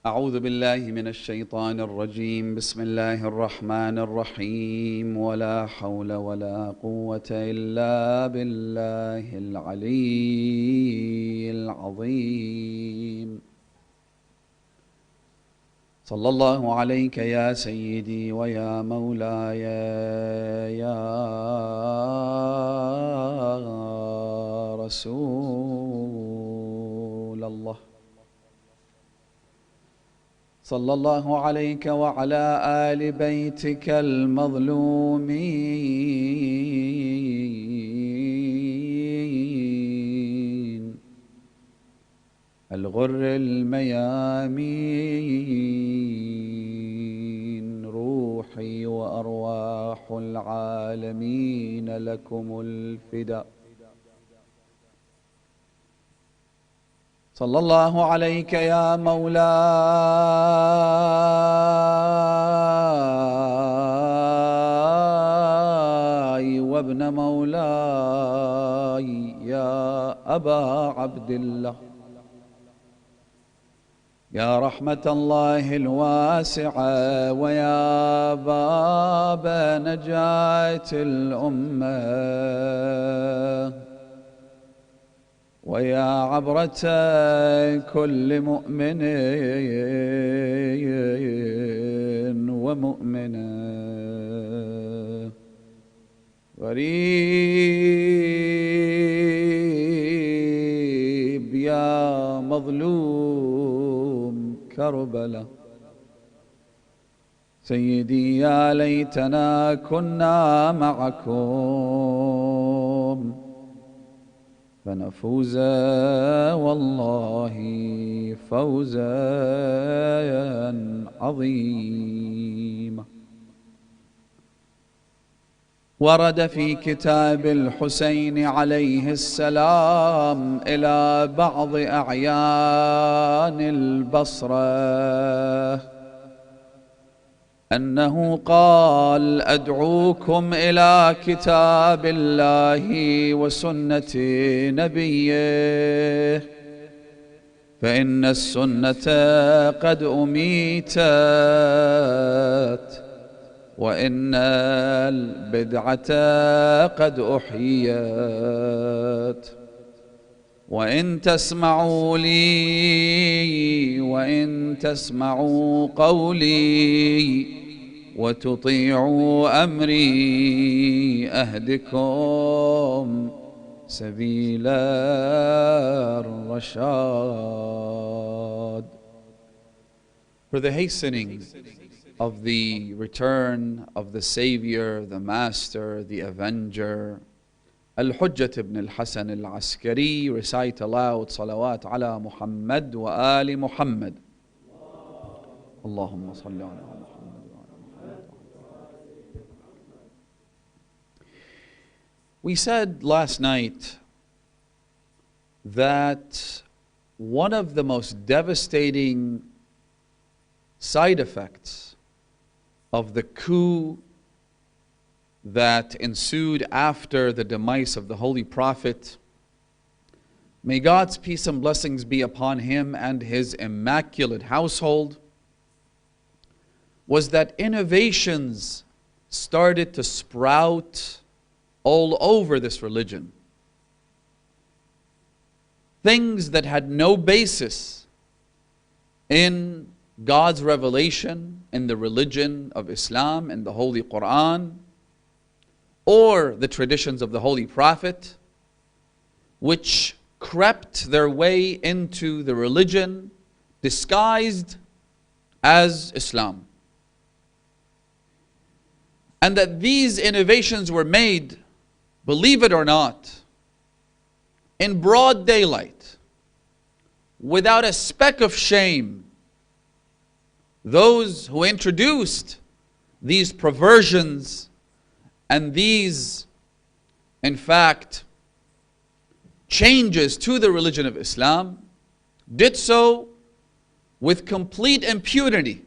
أعوذ بالله من الشيطان الرجيم. بسم الله الرحمن الرحيم. ولا حول ولا قوة إلا بالله العلي العظيم. صلى الله عليك يا سيدي ويا مولاي يا رسول الله. صلى الله عليك وعلى آل بيتك المظلومين الغر الميامين. روحي وأرواح العالمين لكم الفداء. صلى الله عليك يا مولاي وابن مولاي يا أبا عبد الله، يا رحمة الله الواسعة ويا باب نجاة الأمة ويا عبرة كل مؤمن ومؤمنة. غريب يا مظلوم كربلاء. سيدي يا ليتنا كنا معكم فنفوز والله فوزا عظيما. ورد في كتاب الحسين عليه السلام إلى بعض أعيان البصرة أنه قال: أدعوكم إلى كتاب الله وسنة نبيه، فإن السنة قد أميتت وإن البدعة قد أحيت. وإن تسمعوا لي وإن تسمعوا قولي وتطيعوا أمري أهدكم سبيل الرشاد. For the hastening of the return of the Savior, the Master, the Avenger, Al-Hujjat ibn al-Hasan al-Askari, recite aloud salawat ala Muhammad wa ali Muhammad. Allahumma salli ala Muhammad. We said last night that one of the most devastating side effects of the coup that ensued after the demise of the Holy Prophet, may God's peace and blessings be upon him and his immaculate household, was that innovations started to sprout all over this religion. Things that had no basis in God's revelation, in the religion of Islam, in the Holy Quran, or the traditions of the Holy Prophet, which crept their way into the religion disguised as Islam. And that these innovations were made, believe it or not, in broad daylight, without a speck of shame. Those who introduced these perversions and these, in fact, changes to the religion of Islam did so with complete impunity.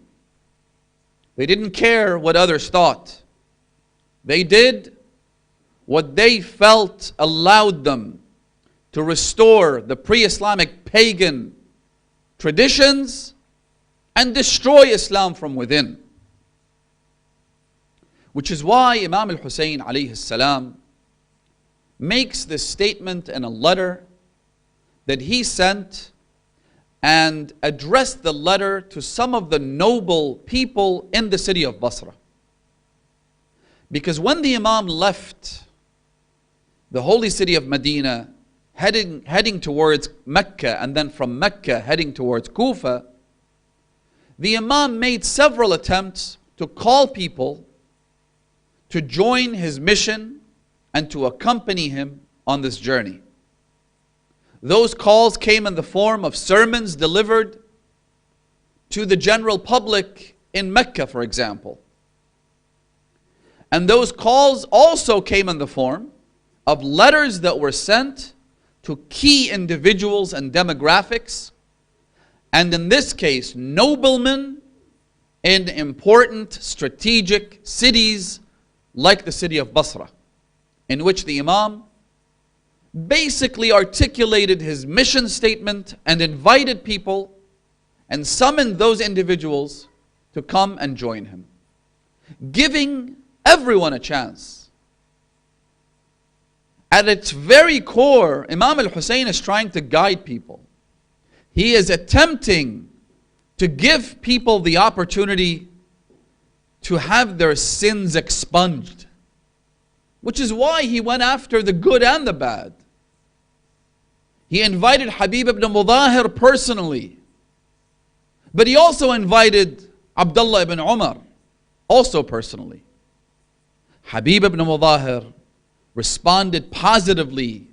They didn't care what others thought. They did what they felt allowed them to restore the pre-Islamic pagan traditions and destroy Islam from within. Which is why Imam al-Hussein alayhi salam makes this statement in a letter that he sent and addressed the letter to some of the noble people in the city of Basra. Because when the Imam left the holy city of Medina, heading towards Mecca, and then from Mecca heading towards Kufa, the Imam made several attempts to call people to join his mission and to accompany him on this journey. Those calls came in the form of sermons delivered to the general public in Mecca, for example. And those calls also came in the form of letters that were sent to key individuals and demographics, and in this case, noblemen in important strategic cities like the city of Basra, in which the Imam basically articulated his mission statement and invited people and summoned those individuals to come and join him, giving everyone a chance. At its very core, Imam al-Hussein is trying to guide people. He is attempting to give people the opportunity to have their sins expunged, which is why he went after the good and the bad. He invited Habib ibn Mudahir personally, but he also invited Abdullah ibn Umar, also personally. Habib ibn Mudahir responded positively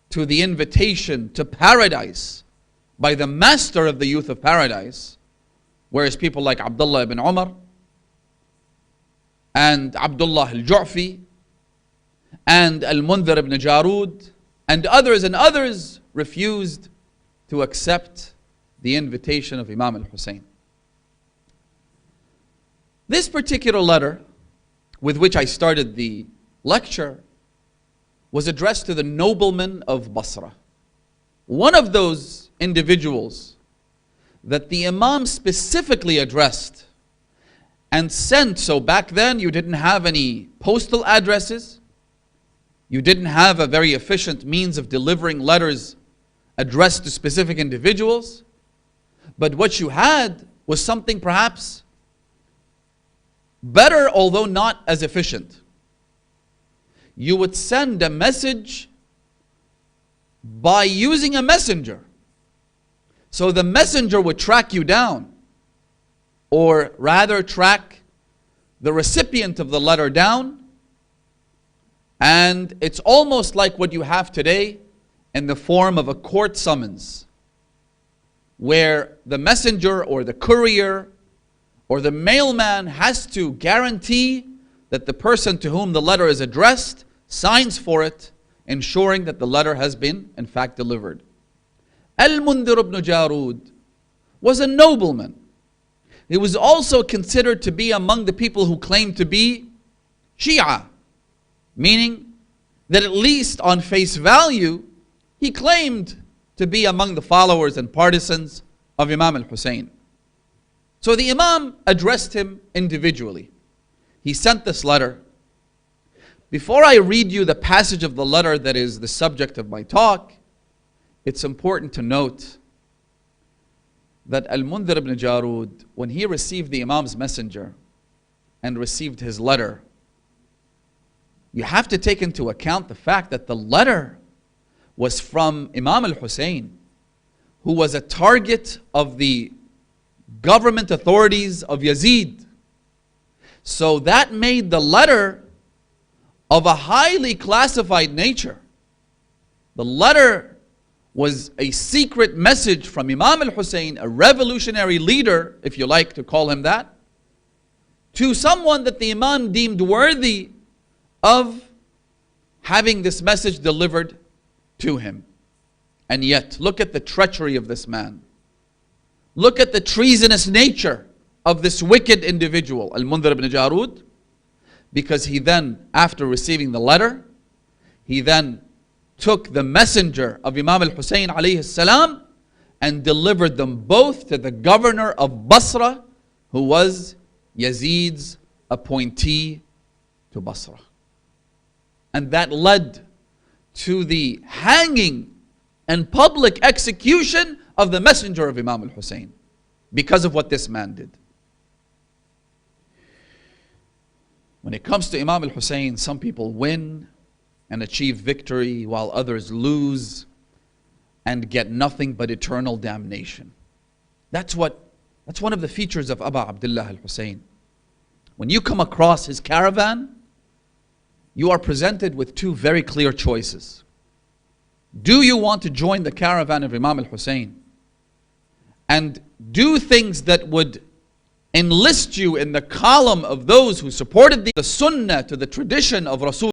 to the invitation to paradise by the master of the youth of paradise, whereas people like Abdullah ibn Umar and Abdullah al-Ju'fi and Al-Mundhir ibn Jarud and others refused to accept the invitation of Imam al-Hussein. This particular letter, with which I started the lecture, was addressed to the noblemen of Basra. One of those individuals that the Imam specifically addressed and sent, so back then you didn't have any postal addresses, you didn't have a very efficient means of delivering letters addressed to specific individuals, but what you had was something perhaps better, although not as efficient. You would send a message by using a messenger. So the messenger would track you down, or rather track the recipient of the letter down, and it's almost like what you have today in the form of a court summons, where the messenger or the courier or the mailman has to guarantee that the person to whom the letter is addressed signs for it, ensuring that the letter has been in fact delivered. Al-Mundhir ibn Jarud was a nobleman. He was also considered to be among the people who claimed to be Shia, meaning that at least on face value, he claimed to be among the followers and partisans of Imam al-Hussein. So the Imam addressed him individually. He sent this letter. Before I read you the passage of the letter that is the subject of my talk, it's important to note that Al-Mundhir ibn Jarud, when he received the Imam's messenger and received his letter, you have to take into account the fact that the letter was from Imam al-Hussein, who was a target of the government authorities of Yazid. So that made the letter of a highly classified nature. The letter was a secret message from Imam al-Hussein, a revolutionary leader, if you like to call him that, to someone that the Imam deemed worthy of having this message delivered to him. And yet, look at the treachery of this man. Look at the treasonous nature of this wicked individual, Al-Mundhir ibn Jarud, because he then, after receiving the letter, he then took the messenger of Imam al-Hussein alayhi salam and delivered them both to the governor of Basra, who was Yazid's appointee to Basra. And that led to the hanging and public execution of the messenger of Imam al-Hussein because of what this man did. When it comes to Imam al-Hussein, some people win and achieve victory while others lose and get nothing but eternal damnation. That's one of the features of Abu Abdullah al-Hussein. When you come across his caravan, you are presented with two very clear choices. Do you want to join the caravan of Imam al-Hussein and do things that would enlist you in the column of those who supported the sunnah to the tradition of Rasul